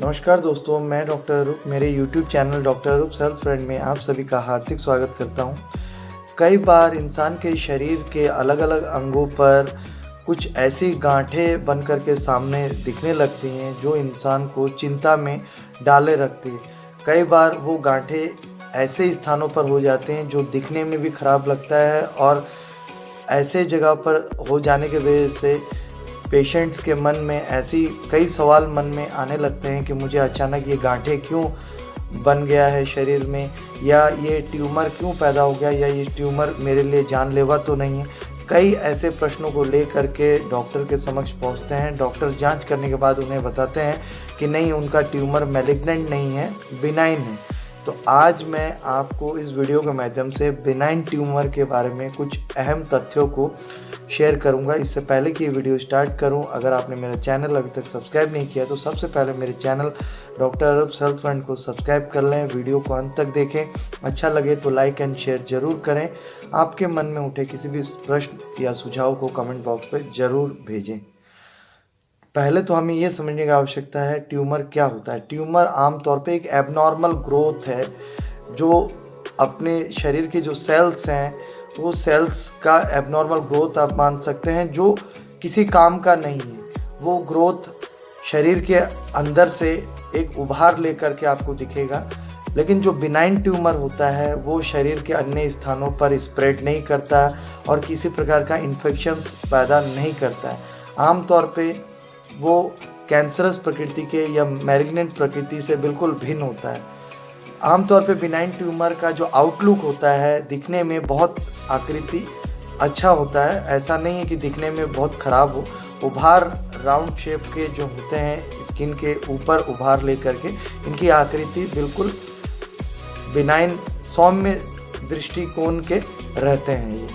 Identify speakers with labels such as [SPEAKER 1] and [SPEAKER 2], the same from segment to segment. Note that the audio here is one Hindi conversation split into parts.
[SPEAKER 1] नमस्कार दोस्तों, मैं डॉक्टर अरूप मेरे YouTube चैनल डॉक्टर अरूप हेल्थ फ्रेंड में आप सभी का हार्दिक स्वागत करता हूं। कई बार इंसान के शरीर के अलग अलग अंगों पर कुछ ऐसी गांठें बन कर के सामने दिखने लगती हैं जो इंसान को चिंता में डाले रखती है। कई बार वो गांठें ऐसे स्थानों पर हो जाते हैं जो दिखने में भी ख़राब लगता है और ऐसे जगह पर हो जाने की वजह से पेशेंट्स के मन में ऐसी कई सवाल मन में आने लगते हैं कि मुझे अचानक ये गांठें क्यों बन गया है शरीर में, या ये ट्यूमर क्यों पैदा हो गया, या ये ट्यूमर मेरे लिए जानलेवा तो नहीं है। कई ऐसे प्रश्नों को लेकर के डॉक्टर के समक्ष पहुंचते हैं। डॉक्टर जांच करने के बाद उन्हें बताते हैं कि नहीं, उनका ट्यूमर मैलिग्नेंट नहीं है, बिनाइन है। तो आज मैं आपको इस वीडियो के माध्यम से बिनाइन ट्यूमर के बारे में कुछ अहम तथ्यों को शेयर करूंगा। इससे पहले कि ये वीडियो स्टार्ट करूं, अगर आपने मेरा चैनल अभी तक सब्सक्राइब नहीं किया तो सबसे पहले मेरे चैनल डॉक्टर अरूप हेल्थ फ्रेंड को सब्सक्राइब कर लें। वीडियो को अंत तक देखें, अच्छा लगे तो लाइक एंड शेयर ज़रूर करें। आपके मन में उठे किसी भी प्रश्न या सुझाव को कमेंट बॉक्स पर ज़रूर भेजें। पहले तो हमें ये समझने की आवश्यकता है ट्यूमर क्या होता है। ट्यूमर आमतौर पे एक एबनॉर्मल ग्रोथ है जो अपने शरीर के जो सेल्स हैं वो सेल्स का एबनॉर्मल ग्रोथ आप मान सकते हैं, जो किसी काम का नहीं है। वो ग्रोथ शरीर के अंदर से एक उभार लेकर के आपको दिखेगा। लेकिन जो बिनाइन ट्यूमर होता है वो शरीर के अन्य स्थानों पर स्प्रेड नहीं करता और किसी प्रकार का इन्फेक्शंस पैदा नहीं करता है। आमतौर पे वो कैंसरस प्रकृति के या मैलिग्नेंट प्रकृति से बिल्कुल भिन्न होता है। आमतौर पे बिनाइन ट्यूमर का जो आउटलुक होता है दिखने में बहुत आकृति अच्छा होता है। ऐसा नहीं है कि दिखने में बहुत ख़राब हो। उभार राउंड शेप के जो होते हैं स्किन के ऊपर उभार लेकर के, इनकी आकृति बिल्कुल बिनाइन सौम्य दृष्टिकोण के रहते हैं ये।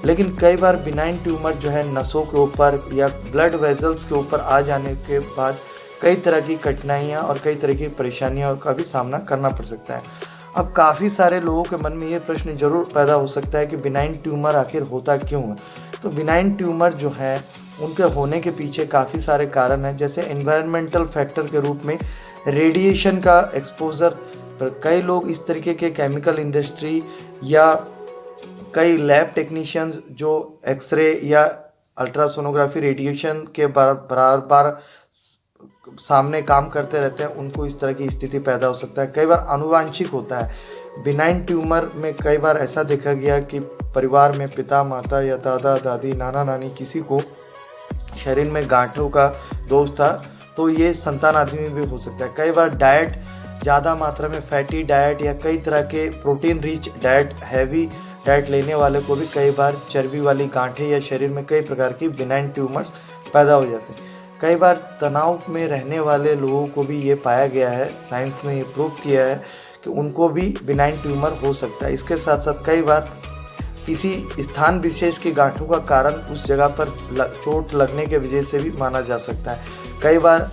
[SPEAKER 1] लेकिन कई बार बिनाइन ट्यूमर जो है नसों के ऊपर या ब्लड वेसल्स के ऊपर आ जाने के बाद कई तरह की कठिनाइयाँ और कई तरह की परेशानियों का भी सामना करना पड़ सकता है। अब काफ़ी सारे लोगों के मन में ये प्रश्न ज़रूर पैदा हो सकता है कि बिनाइन ट्यूमर आखिर होता क्यों है। तो बिनाइन ट्यूमर जो है उनके होने के पीछे काफ़ी सारे कारण हैं, जैसे एनवायरमेंटल फैक्टर के रूप में रेडिएशन का एक्सपोजर पर। कई लोग इस तरीके के केमिकल इंडस्ट्री या कई लैब टेक्नीशियंस जो एक्सरे या अल्ट्रासोनोग्राफी रेडिएशन के बार सामने काम करते रहते हैं, उनको इस तरह की स्थिति पैदा हो सकता है। कई बार आनुवांशिक होता है। बिनाइन ट्यूमर में कई बार ऐसा देखा गया कि परिवार में पिता माता या दादा दादी नाना नानी किसी को शरीर में गांठों का दोष था, तो ये संतान आदमी भी हो सकता है। कई बार डाइट ज़्यादा मात्रा में फैटी डाइट या कई तरह के protein rich diet, heavy diet लेने वाले को भी कई बार चर्बी वाली गांठें या शरीर में कई प्रकार की बिनाइन ट्यूमर्स पैदा हो जाते हैं। कई बार तनाव में रहने वाले लोगों को भी ये पाया गया है, साइंस ने ये प्रूव किया है कि उनको भी बिनाइन ट्यूमर हो सकता है। इसके साथ साथ कई बार किसी स्थान विशेष की गांठों का कारण उस जगह पर चोट लगने के वजह से भी माना जा सकता है। कई बार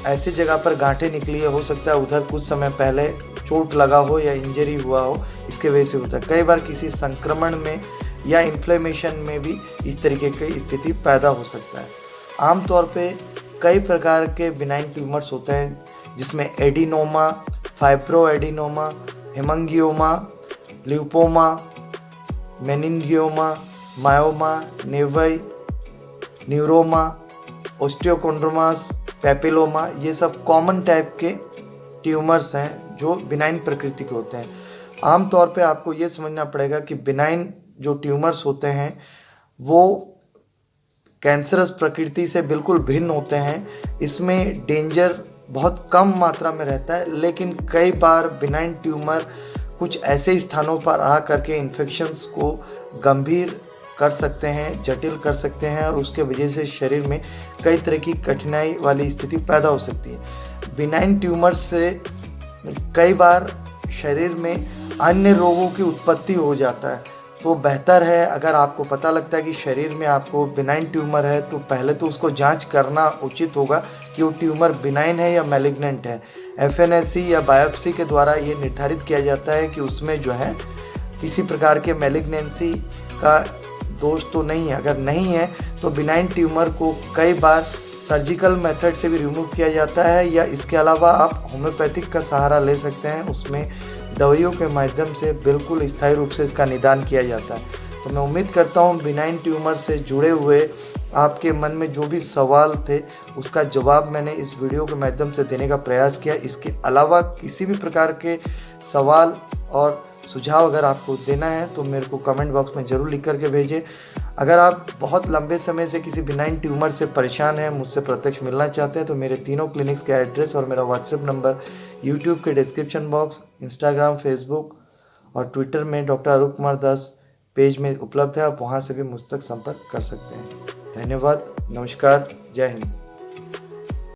[SPEAKER 1] ऐसी जगह पर गांठें निकली हो सकता है उधर कुछ समय पहले चोट लगा हो या इंजरी हुआ हो, इसके वजह से होता है। कई बार किसी संक्रमण में या इन्फ्लेमेशन में भी इस तरीके की स्थिति पैदा हो सकता है। आमतौर पे कई प्रकार के बिनाइन ट्यूमर्स होते हैं, जिसमें adenoma, fibroadenoma, haemangioma, lymphoma, meningioma, myoma, naevi, neuroma, osteochondromas, papilloma, ये सब कॉमन टाइप के ट्यूमर्स हैं जो बिनाइन प्रकृति के होते हैं। आमतौर पे आपको ये समझना पड़ेगा कि बिनाइन जो ट्यूमर्स होते हैं वो कैंसरस प्रकृति से बिल्कुल भिन्न होते हैं। इसमें डेंजर बहुत कम मात्रा में रहता है, लेकिन कई बार बिनाइन ट्यूमर कुछ ऐसे स्थानों पर आ करके इन्फेक्शंस को गंभीर कर सकते हैं, जटिल कर सकते हैं, और उसके वजह से शरीर में कई तरह की कठिनाई वाली स्थिति पैदा हो सकती है। बिनाइन ट्यूमर से कई बार शरीर में अन्य रोगों की उत्पत्ति हो जाता है। तो बेहतर है, अगर आपको पता लगता है कि शरीर में आपको बिनाइन ट्यूमर है, तो पहले तो उसको जांच करना उचित होगा कि वो ट्यूमर बिनाइन है या मैलिग्नेंट है। एफएनएसी या बायोप्सी के द्वारा ये निर्धारित किया जाता है कि उसमें जो है किसी प्रकार के मैलिग्नेंसी का दोष तो नहीं है। अगर नहीं है तो बिनाइन ट्यूमर को कई बार सर्जिकल मेथड से भी रिमूव किया जाता है, या इसके अलावा आप होम्योपैथिक का सहारा ले सकते हैं। उसमें दवाइयों के माध्यम से बिल्कुल स्थायी रूप से इसका निदान किया जाता है। तो मैं उम्मीद करता हूँ बिनाइन ट्यूमर से जुड़े हुए आपके मन में जो भी सवाल थे उसका जवाब मैंने इस वीडियो के माध्यम से देने का प्रयास किया। इसके अलावा किसी भी प्रकार के सवाल और सुझाव अगर आपको देना है तो मेरे को कमेंट बॉक्स में ज़रूर लिख करके भेजें। अगर आप बहुत लंबे समय से किसी बिनाइन ट्यूमर से परेशान हैं, मुझसे प्रत्यक्ष मिलना चाहते हैं, तो मेरे तीनों क्लिनिक्स के एड्रेस और मेरा व्हाट्सएप नंबर यूट्यूब के डिस्क्रिप्शन बॉक्स, इंस्टाग्राम, फेसबुक और ट्विटर में डॉक्टर अरूप कुमार दास पेज में उपलब्ध है। आप वहाँ से भी मुझ तक संपर्क कर सकते हैं। धन्यवाद, नमस्कार, जय हिंद।